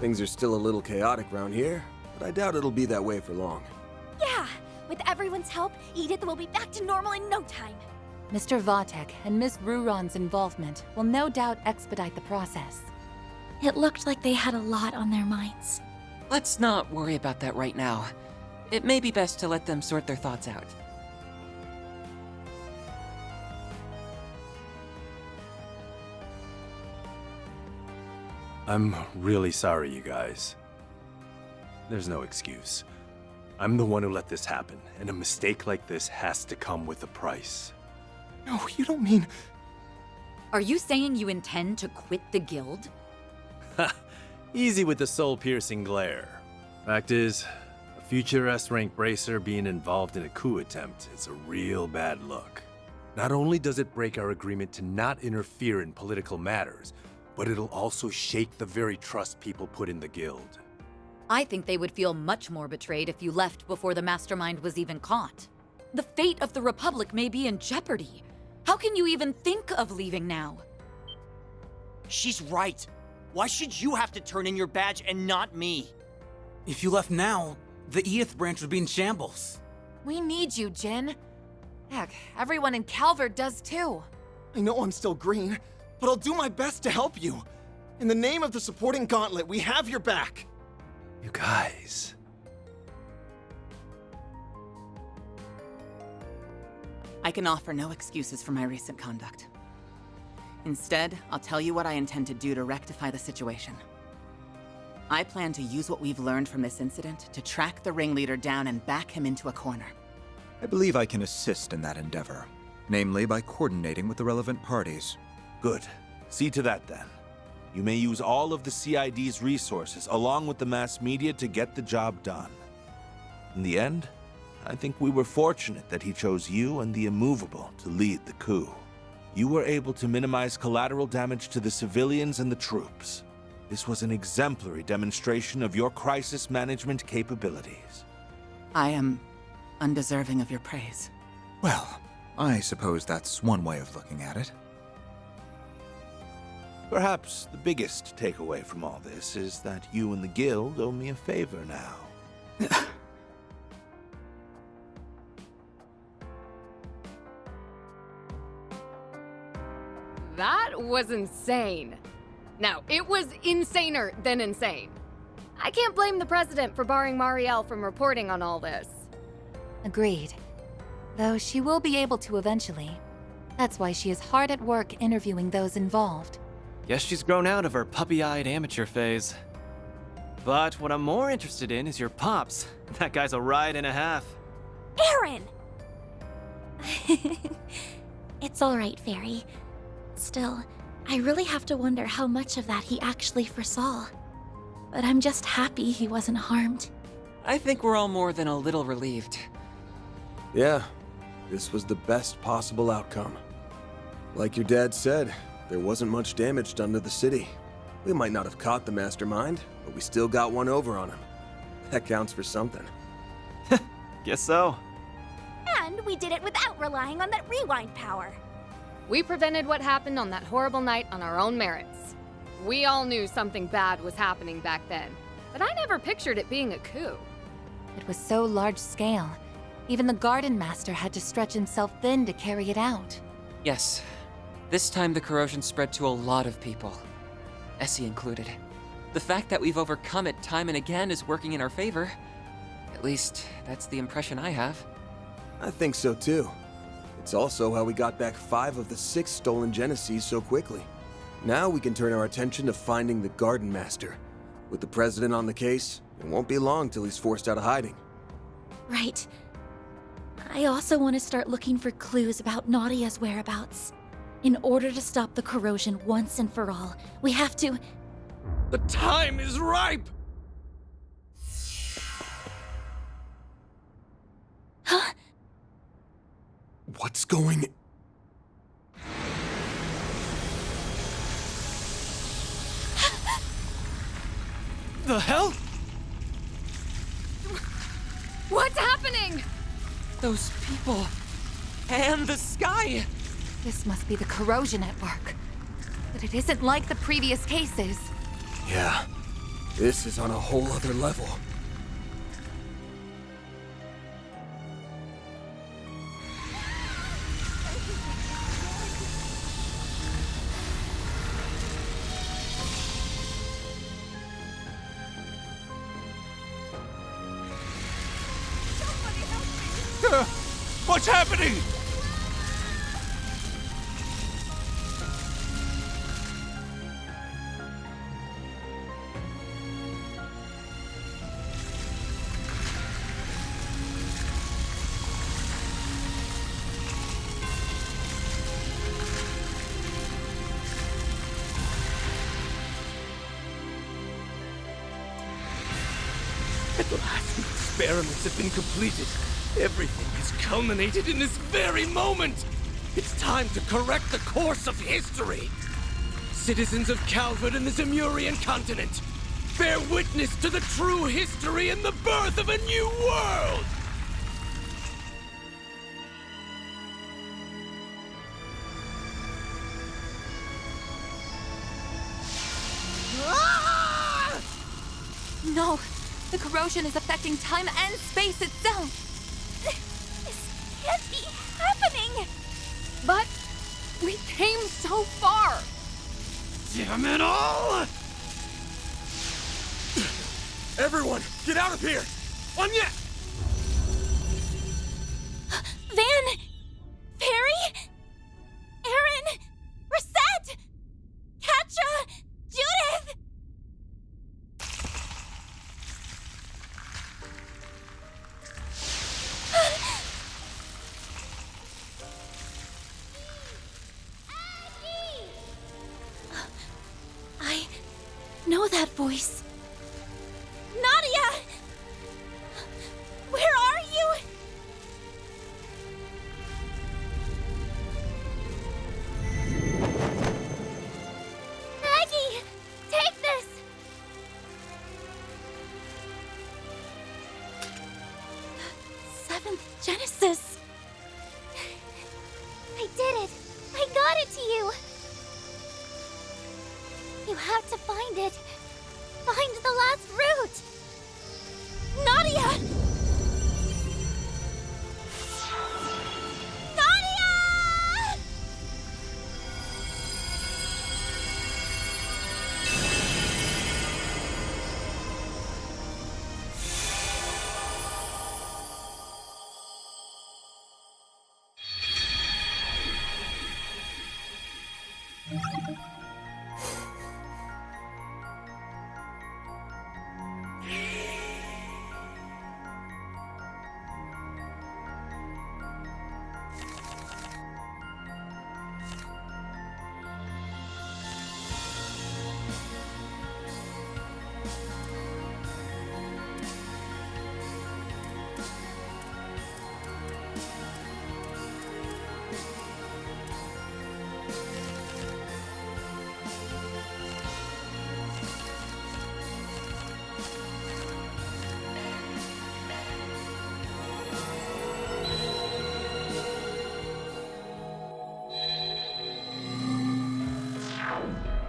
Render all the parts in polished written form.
Things are still a little chaotic around here, but I doubt it'll be that way for long. Yeah! With everyone's help, Edith will be back to normal in no time. Mr. Vatek and Miss Ruron's involvement will no doubt expedite the process. It looked like they had a lot on their minds. Let's not worry about that right now. It may be best to let them sort their thoughts out. I'm really sorry, you guys. There's no excuse. I'm the one who let this happen, and a mistake like this has to come with a price. No, you don't mean... Are you saying you intend to quit the guild? Easy with the soul-piercing glare. Fact is, a future S-rank bracer being involved in a coup attempt is a real bad look. Not only does it break our agreement to not interfere in political matters, but it'll also shake the very trust people put in the guild. I think they would feel much more betrayed if you left before the mastermind was even caught. The fate of the Republic may be in jeopardy. How can you even think of leaving now? She's right. Why should you have to turn in your badge and not me? If you left now, the Edith branch would be in shambles. We need you, Jin. Heck, everyone in Calvert does too. I know I'm still green, but I'll do my best to help you. In the name of the supporting gauntlet, we have your back. You guys... I can offer no excuses for my recent conduct. Instead, I'll tell you what I intend to do to rectify the situation. I plan to use what we've learned from this incident to track the ringleader down and back him into a corner. I believe I can assist in that endeavor, namely by coordinating with the relevant parties. Good. See to that then. You may use all of the CID's resources along with the mass media to get the job done. In the end, I think we were fortunate that he chose you and the Immovable to lead the coup. You were able to minimize collateral damage to the civilians and the troops. This was an exemplary demonstration of your crisis management capabilities. I am undeserving of your praise. Well, I suppose that's one way of looking at it. Perhaps the biggest takeaway from all this is that you and the guild owe me a favor now. That was insane. Now, it was insaner than insane. I can't blame the president for barring Marielle from reporting on all this. Agreed. Though she will be able to eventually. That's why she is hard at work interviewing those involved. Guess she's grown out of her puppy-eyed amateur phase. But what I'm more interested in is your pops. That guy's a ride and a half. Aaron! It's all right, Fairy. Still, I really have to wonder how much of that he actually foresaw. But I'm just happy he wasn't harmed. I think we're all more than a little relieved. Yeah, this was the best possible outcome. Like your dad said, there wasn't much damage done to the city. We might not have caught the mastermind, but we still got one over on him. That counts for something. Guess so. And we did it without relying on that rewind power. We prevented what happened on that horrible night on our own merits. We all knew something bad was happening back then, but I never pictured it being a coup. It was so large scale. Even the Garden Master had to stretch himself thin to carry it out. Yes. This time the corrosion spread to a lot of people. Essie included. The fact that we've overcome it time and again is working in our favor. At least, that's the impression I have. I think so too. It's also how we got back 5 of the 6 stolen Genesees so quickly. Now we can turn our attention to finding the Garden Master. With the President on the case, it won't be long till he's forced out of hiding. Right. I also want to start looking for clues about Nadia's whereabouts. In order to stop the corrosion once and for all, we have to... The time is ripe! Huh? What's going... The hell? What's happening? Those people... and the sky! This must be the corrosion at work. But it isn't like the previous cases. Yeah. This is on a whole other level. What's happening? At last, the experiments have been completed. Everything has culminated in this very moment. It's time to correct the course of history. Citizens of Calvert and the Zemurian continent, bear witness to the true history and the birth of a new world! No! The corrosion is affecting time and space itself! This can't be happening! But we came so far! Damn it all! Everyone, get out of here! Anya! Van! Perry! Aaron! Reset! Katja! Judith! I know that voice. Nadia! Where are you? Maggie! Take this! Seventh Genesis. I did it! I got it to you! You have to find it. Find the last route! Nadia! Nadia!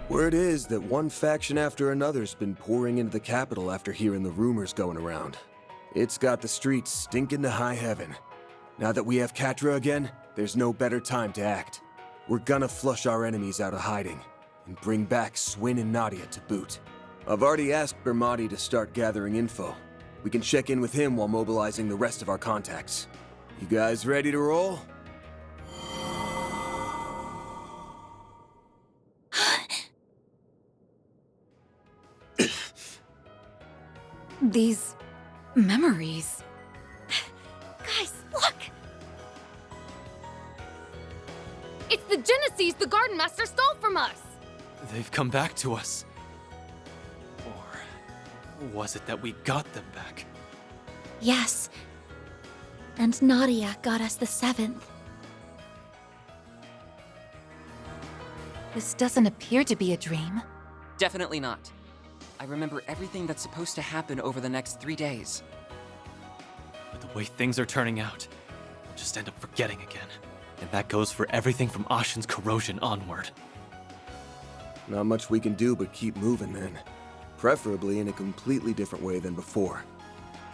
Word is that one faction after another's been pouring into the capital after hearing the rumors going around. It's got the streets stinking to high heaven. Now that we have Katra again, there's no better time to act. We're gonna flush our enemies out of hiding, and bring back Swin and Nadia to boot. I've already asked Bermati to start gathering info. We can check in with him while mobilizing the rest of our contacts. You guys ready to roll? These memories. Guys, look! It's the Genesis the Garden Master stole from us! They've come back to us. Or was it that we got them back? Yes. And Nadia got us the seventh. This doesn't appear to be a dream. Definitely not. I remember everything that's supposed to happen over the next 3 days. But the way things are turning out, I'll just end up forgetting again. And that goes for everything from Ashen's corrosion onward. Not much we can do but keep moving then. Preferably in a completely different way than before.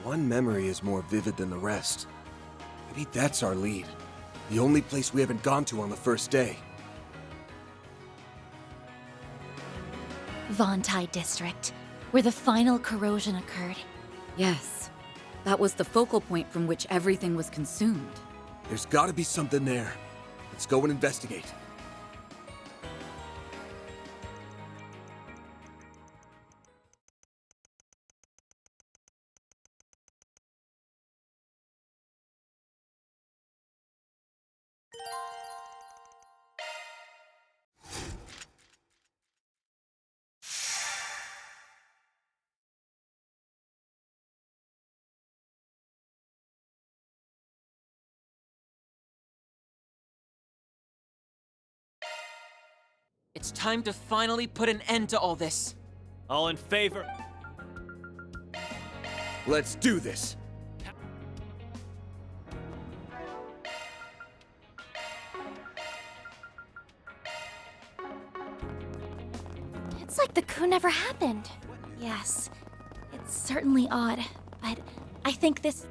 One memory is more vivid than the rest. Maybe that's our lead. The only place we haven't gone to on the first day. Vontai District, where the final corrosion occurred. Yes. That was the focal point from which everything was consumed. There's gotta be something there. Let's go and investigate. It's time to finally put an end to all this. All in favor? Let's do this! It's like the coup never happened. Yes, it's certainly odd, but I think this...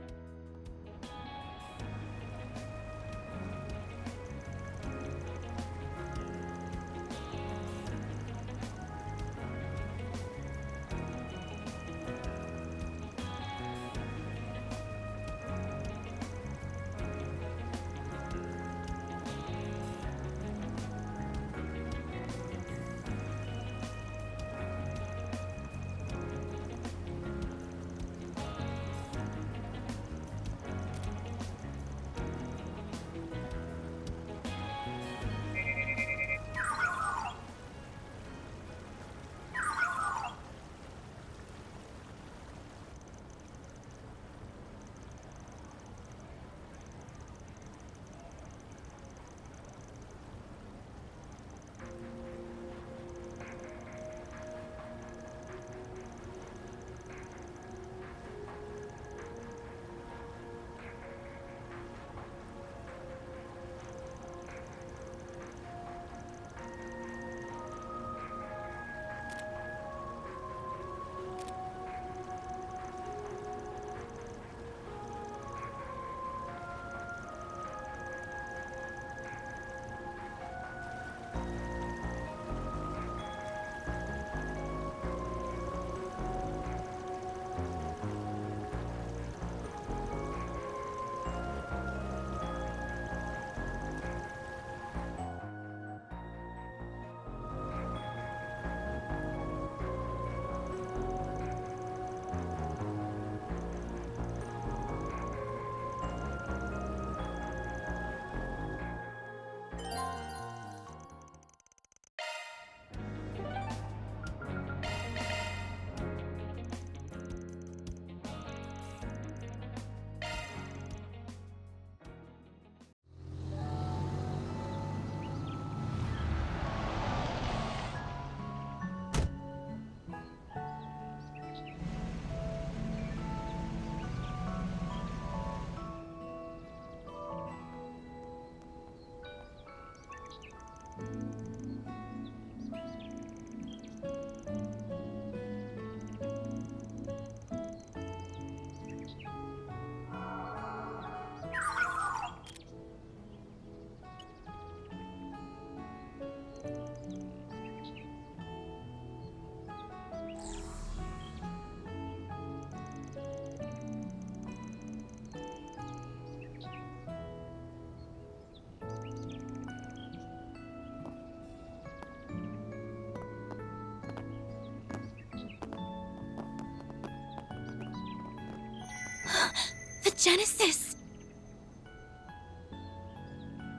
The Genesis!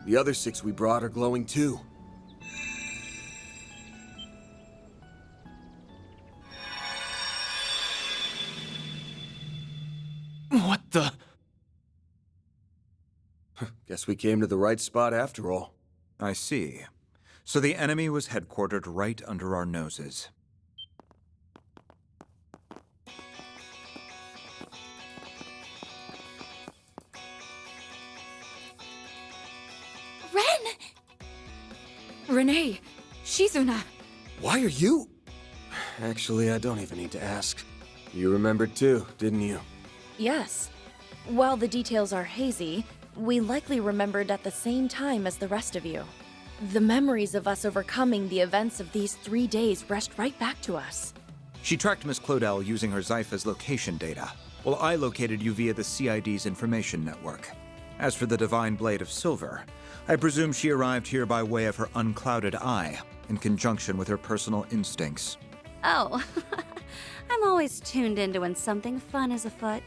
The other 6 we brought are glowing too. What the? Guess we came to the right spot after all. I see. So the enemy was headquartered right under our noses. Renee! Shizuna! Why are you... Actually, I don't even need to ask. You remembered too, didn't you? Yes. While the details are hazy, we likely remembered at the same time as the rest of you. The memories of us overcoming the events of these 3 days rushed right back to us. She tracked Miss Clodell using her Zypha's location data, while I located you via the CID's information network. As for the Divine Blade of Silver, I presume she arrived here by way of her unclouded eye, in conjunction with her personal instincts. Oh, I'm always tuned into when something fun is afoot.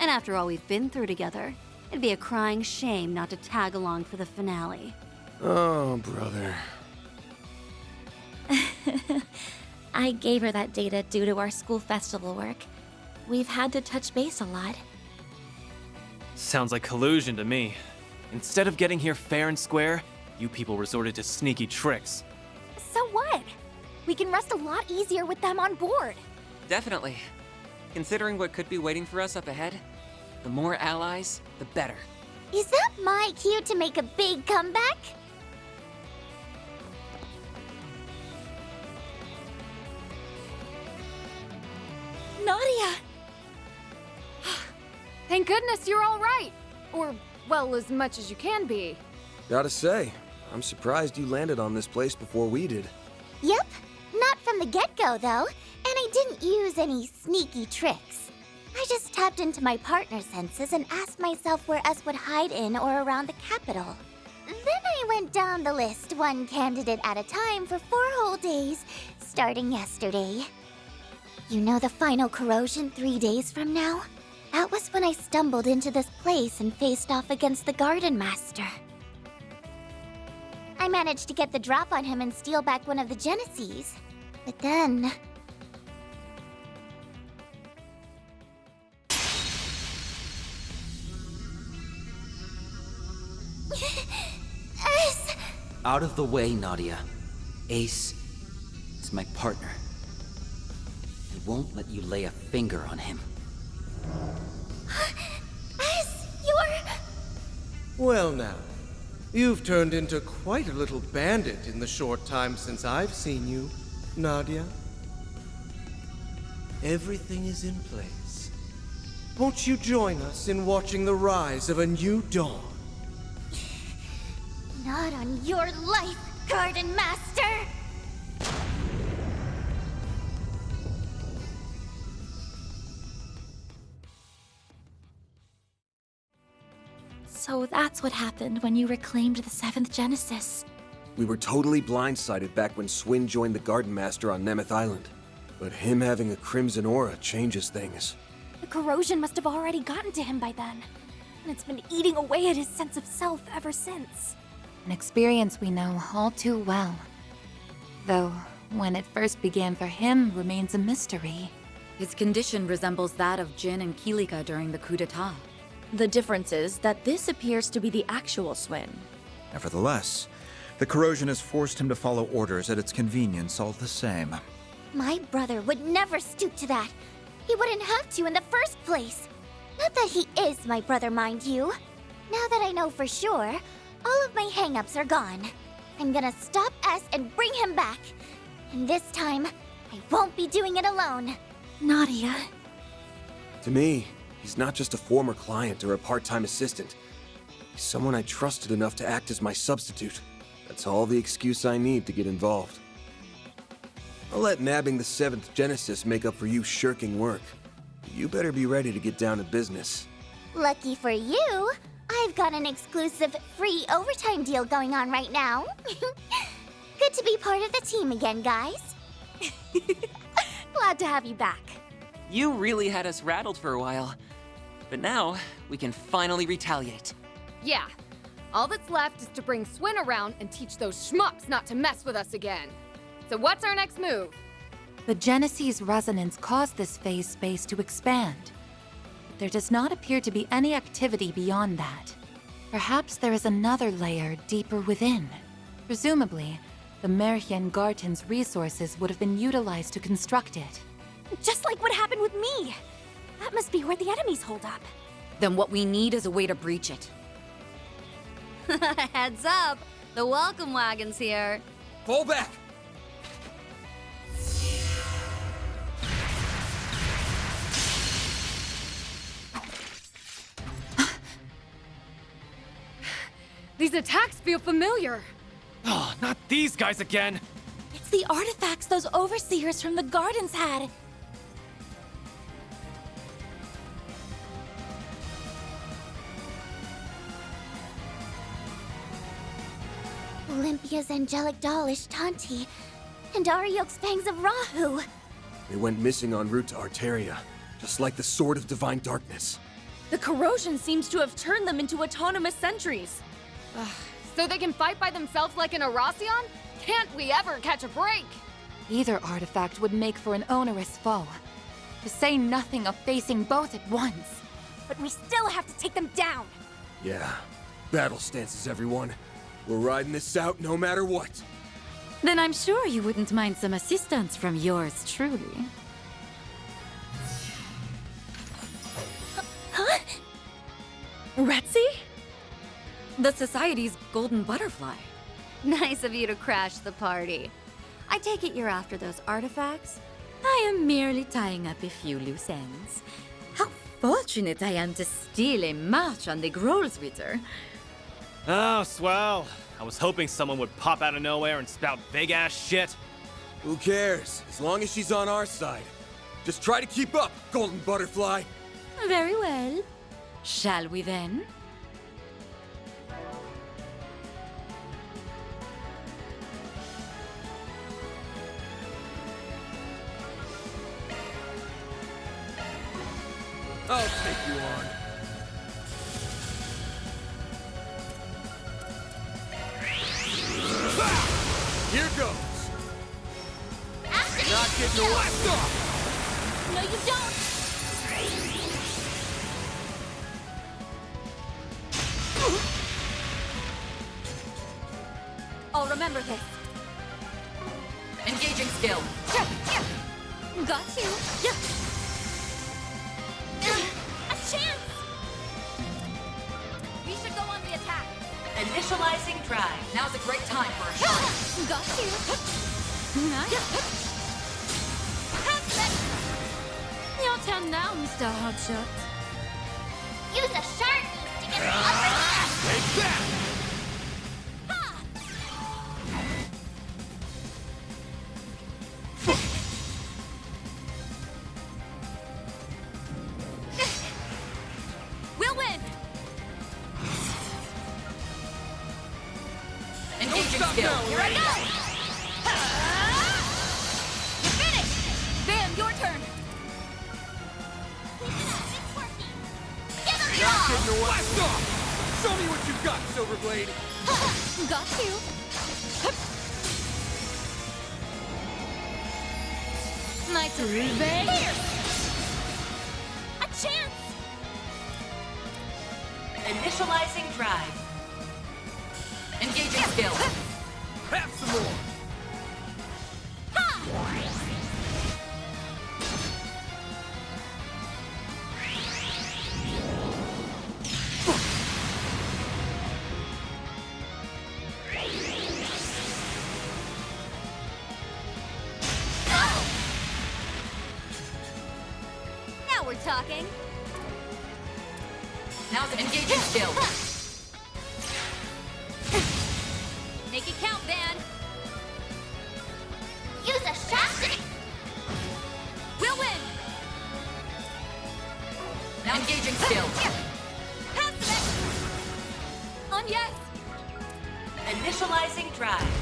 And after all we've been through together, it'd be a crying shame not to tag along for the finale. Oh, brother. I gave her that data due to our school festival work. We've had to touch base a lot. Sounds like collusion to me. Instead of getting here fair and square, you people resorted to sneaky tricks. So what? We can rest a lot easier with them on board. Definitely. Considering what could be waiting for us up ahead, the more allies, the better. Is that my cue to make a big comeback? Nadia! Thank goodness you're all right. Or, well, as much as you can be. Gotta say, I'm surprised you landed on this place before we did. Yep, not from the get-go though, and I didn't use any sneaky tricks. I just tapped into my partner senses and asked myself where us would hide in or around the capital. Then I went down the list, one candidate at a time for 4 whole days, starting yesterday. You know the final corrosion 3 days from now? That was when I stumbled into this place and faced off against the Garden Master. I managed to get the drop on him and steal back one of the Genesees. But then... Ace! Out of the way, Nadia. Ace is my partner. I won't let you lay a finger on him. Ace, you're... Well now, you've turned into quite a little bandit in the short time since I've seen you, Nadia. Everything is in place. Won't you join us in watching the rise of a new dawn? Not on your life, Garden Master! So that's what happened when you reclaimed the 7th Genesis. We were totally blindsided back when Swin joined the Garden Master on Nemeth Island. But him having a crimson aura changes things. The corrosion must have already gotten to him by then. And it's been eating away at his sense of self ever since. An experience we know all too well. Though, when it first began for him remains a mystery. His condition resembles that of Jin and Kilika during the coup d'etat. The difference is that this appears to be the actual Swin. Nevertheless, the corrosion has forced him to follow orders at its convenience all the same. My brother would never stoop to that. He wouldn't have to in the first place. Not that he is my brother, mind you. Now that I know for sure, all of my hang-ups are gone. I'm gonna stop S and bring him back. And this time, I won't be doing it alone. Nadia. To me, he's not just a former client or a part-time assistant. He's someone I trusted enough to act as my substitute. That's all the excuse I need to get involved. I'll let nabbing the 7th Genesis make up for you shirking work. You better be ready to get down to business. Lucky for you, I've got an exclusive free overtime deal going on right now. Good to be part of the team again, guys. Glad to have you back. You really had us rattled for a while. But now, we can finally retaliate. Yeah. All that's left is to bring Swin around and teach those schmucks not to mess with us again. So what's our next move? The Genesee's resonance caused this phase space to expand. But there does not appear to be any activity beyond that. Perhaps there is another layer deeper within. Presumably, the Merhyen Garten's resources would have been utilized to construct it. Just like what happened with me. That must be where the enemies hold up. Then what we need is a way to breach it. Heads up! The welcome wagon's here. Fall back! These attacks feel familiar. Oh, not these guys again! It's the artifacts those overseers from the gardens had. Olympia's angelic doll Ishtanti, and Ariok's fangs of Rahu. They went missing en route to Arteria, just like the Sword of Divine Darkness. The corrosion seems to have turned them into autonomous sentries. So they can fight by themselves like an Arasion? Can't we ever catch a break? Either artifact would make for an onerous foe, to say nothing of facing both at once. But we still have to take them down. Yeah. Battle stances, everyone. We're riding this out no matter what. Then I'm sure you wouldn't mind some assistance from yours truly. Huh? Retzi? The Society's golden butterfly. Nice of you to crash the party. I take it you're after those artifacts? I am merely tying up a few loose ends. How fortunate I am to steal a march on the Grolsritter. Oh, swell. I was hoping someone would pop out of nowhere and spout big-ass shit. Who cares? As long as she's on our side. Just try to keep up, Golden Butterfly. Very well. Shall we then? I'll take you on. Here goes. Not getting away. No, you don't! I'll remember this. Engaging skill. Got you! A chance! We should go on the attack. Initializing drive. Now's a great time for a shot. Got you! Your turn now, Mr. Hotshot. Use a shark beast to get the upper Take that! We'll win! Engaging skill. Here I go! You're finished! Van, your turn! Not getting away. Blast off! Show me what you've got, Silverblade. Got you! My turn. Here! A chance! Initializing drive. Engaging skill. Have some more. Now we're talking. Now's engaging skill. Make it count, Van. Use a shark. We'll win! Now engaging skill. On yes! Initializing drive.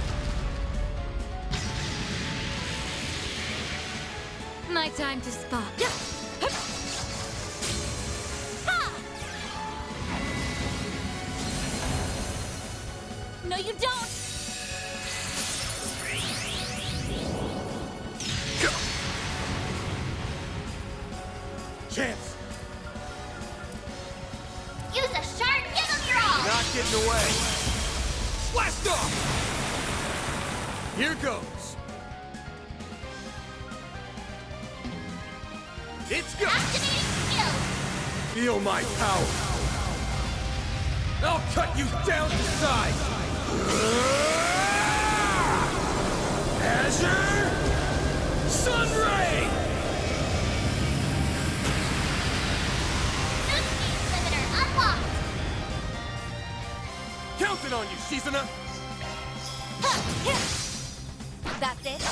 My time to spot. No, you don't! Chance. Use a shark. Give them your all. Not getting away. Blast off! Here goes. It's go. Activating skill. Feel my power. I'll cut you down to size. Azure Sunray. New speed limiter unlocked. Counting on you, Shizuna! That's it.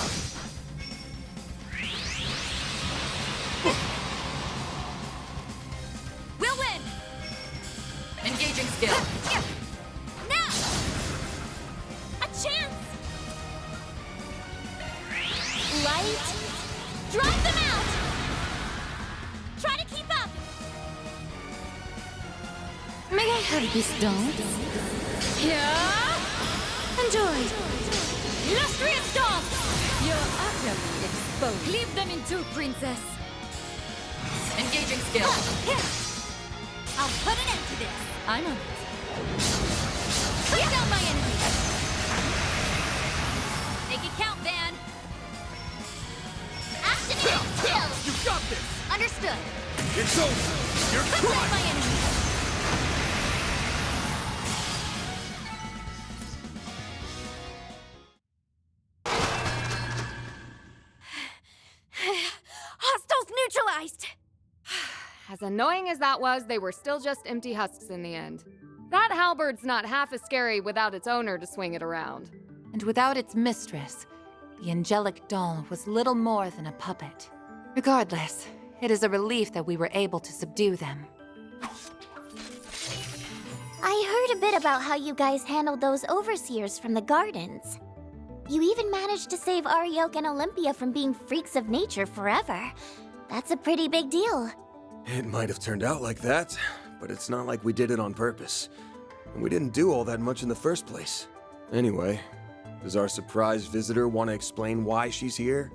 We'll win! Engaging skill. Now! A chance! Light! Drive them out! Try to keep up! May I have this dance? Yeah! Enjoy! Illustrious dance! You're utterly exposed. Leave them in two, princess. Engaging skill. I'll put an end to this! I'm on it. Clear down my enemy! Make it count, Van. Activate skill! You got this! Understood. It's over! You're Cut down crushed! my enemy! Hostiles neutralized! As annoying as that was, they were still just empty husks in the end. That halberd's not half as scary without its owner to swing it around. And without its mistress, the angelic doll was little more than a puppet. Regardless, it is a relief that we were able to subdue them. I heard a bit about how you guys handled those overseers from the gardens. You even managed to save Ariok and Olympia from being freaks of nature forever. That's a pretty big deal. It might have turned out like that, but it's not like we did it on purpose. And we didn't do all that much in the first place. Anyway, does our surprise visitor want to explain why she's here?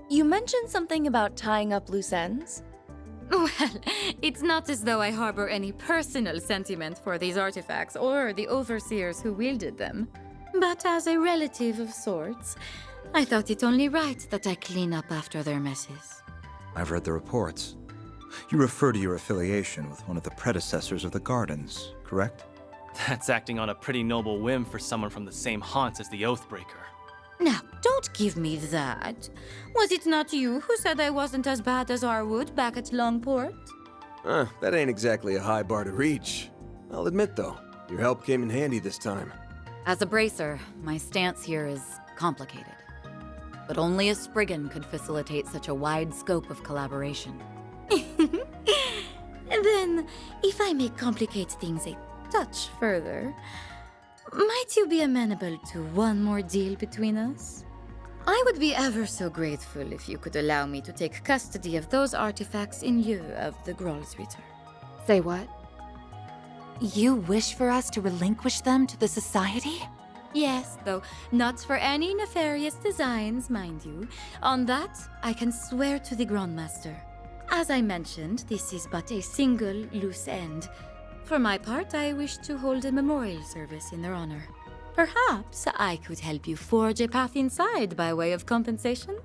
You mentioned something about tying up loose ends? Well, it's not as though I harbor any personal sentiment for these artifacts or the overseers who wielded them. But as a relative of sorts, I thought it only right that I clean up after their messes. I've read the reports. You refer to your affiliation with one of the predecessors of the Gardens, correct? That's acting on a pretty noble whim for someone from the same haunts as the Oathbreaker. Now, don't give me that. Was it not you who said I wasn't as bad as Arwood back at Longport? That ain't exactly a high bar to reach. I'll admit, though, your help came in handy this time. As a bracer, my stance here is complicated. But only a Spriggan could facilitate such a wide scope of collaboration. And then, if I may complicate things a touch further, might you be amenable to one more deal between us? I would be ever so grateful if you could allow me to take custody of those artifacts in lieu of the Groll's return. Say what? You wish for us to relinquish them to the Society? Yes, though not for any nefarious designs, mind you. On that, I can swear to the Grandmaster. As I mentioned, this is but a single loose end. For my part, I wish to hold a memorial service in their honor. Perhaps I could help you forge a path inside by way of compensation?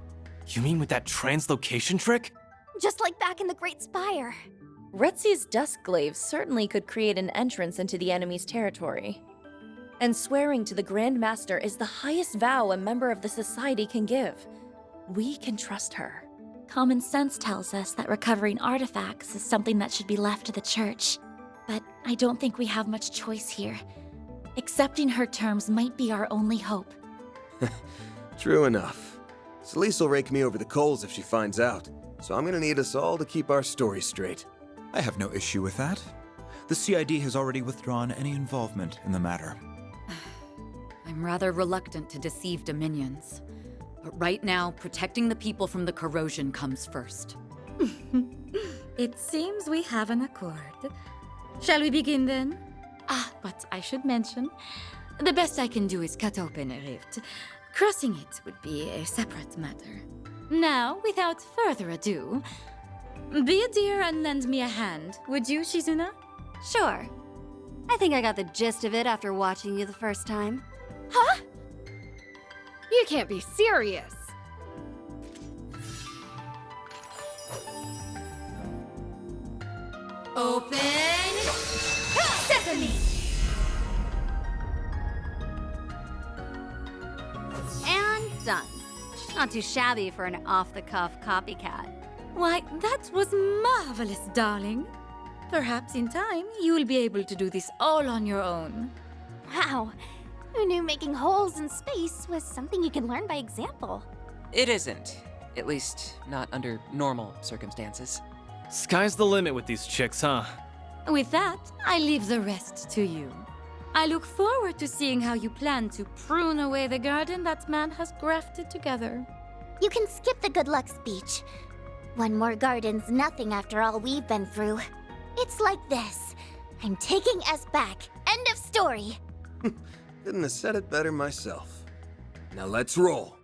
You mean with that translocation trick? Just like back in the Great Spire. Retzi's Duskglaive certainly could create an entrance into the enemy's territory. And swearing to the Grand Master is the highest vow a member of the Society can give. We can trust her. Common sense tells us that recovering artifacts is something that should be left to the Church. But I don't think we have much choice here. Accepting her terms might be our only hope. True enough. Celeste will rake me over the coals if she finds out, so I'm gonna need us all to keep our story straight. I have no issue with that. The CID has already withdrawn any involvement in the matter. I'm rather reluctant to deceive Dominions. But right now, protecting the people from the corrosion comes first. It seems we have an accord. Shall we begin then? But I should mention, the best I can do is cut open a rift. Crossing it would be a separate matter. Now, without further ado, be a dear and lend me a hand, would you, Shizuna? Sure. I think I got the gist of it after watching you the first time. Huh? You can't be serious. Open Sesame! And done. Not too shabby for an off-the-cuff copycat. Why, that was marvelous, darling. Perhaps in time, you will be able to do this all on your own. Wow. Who knew making holes in space was something you can learn by example? It isn't. At least, not under normal circumstances. Sky's the limit with these chicks, huh? With that, I leave the rest to you. I look forward to seeing how you plan to prune away the garden that man has grafted together. You can skip the good luck speech. One more garden's nothing after all we've been through. It's like this. I'm taking S back. End of story. Couldn't have said it better myself. Now let's roll.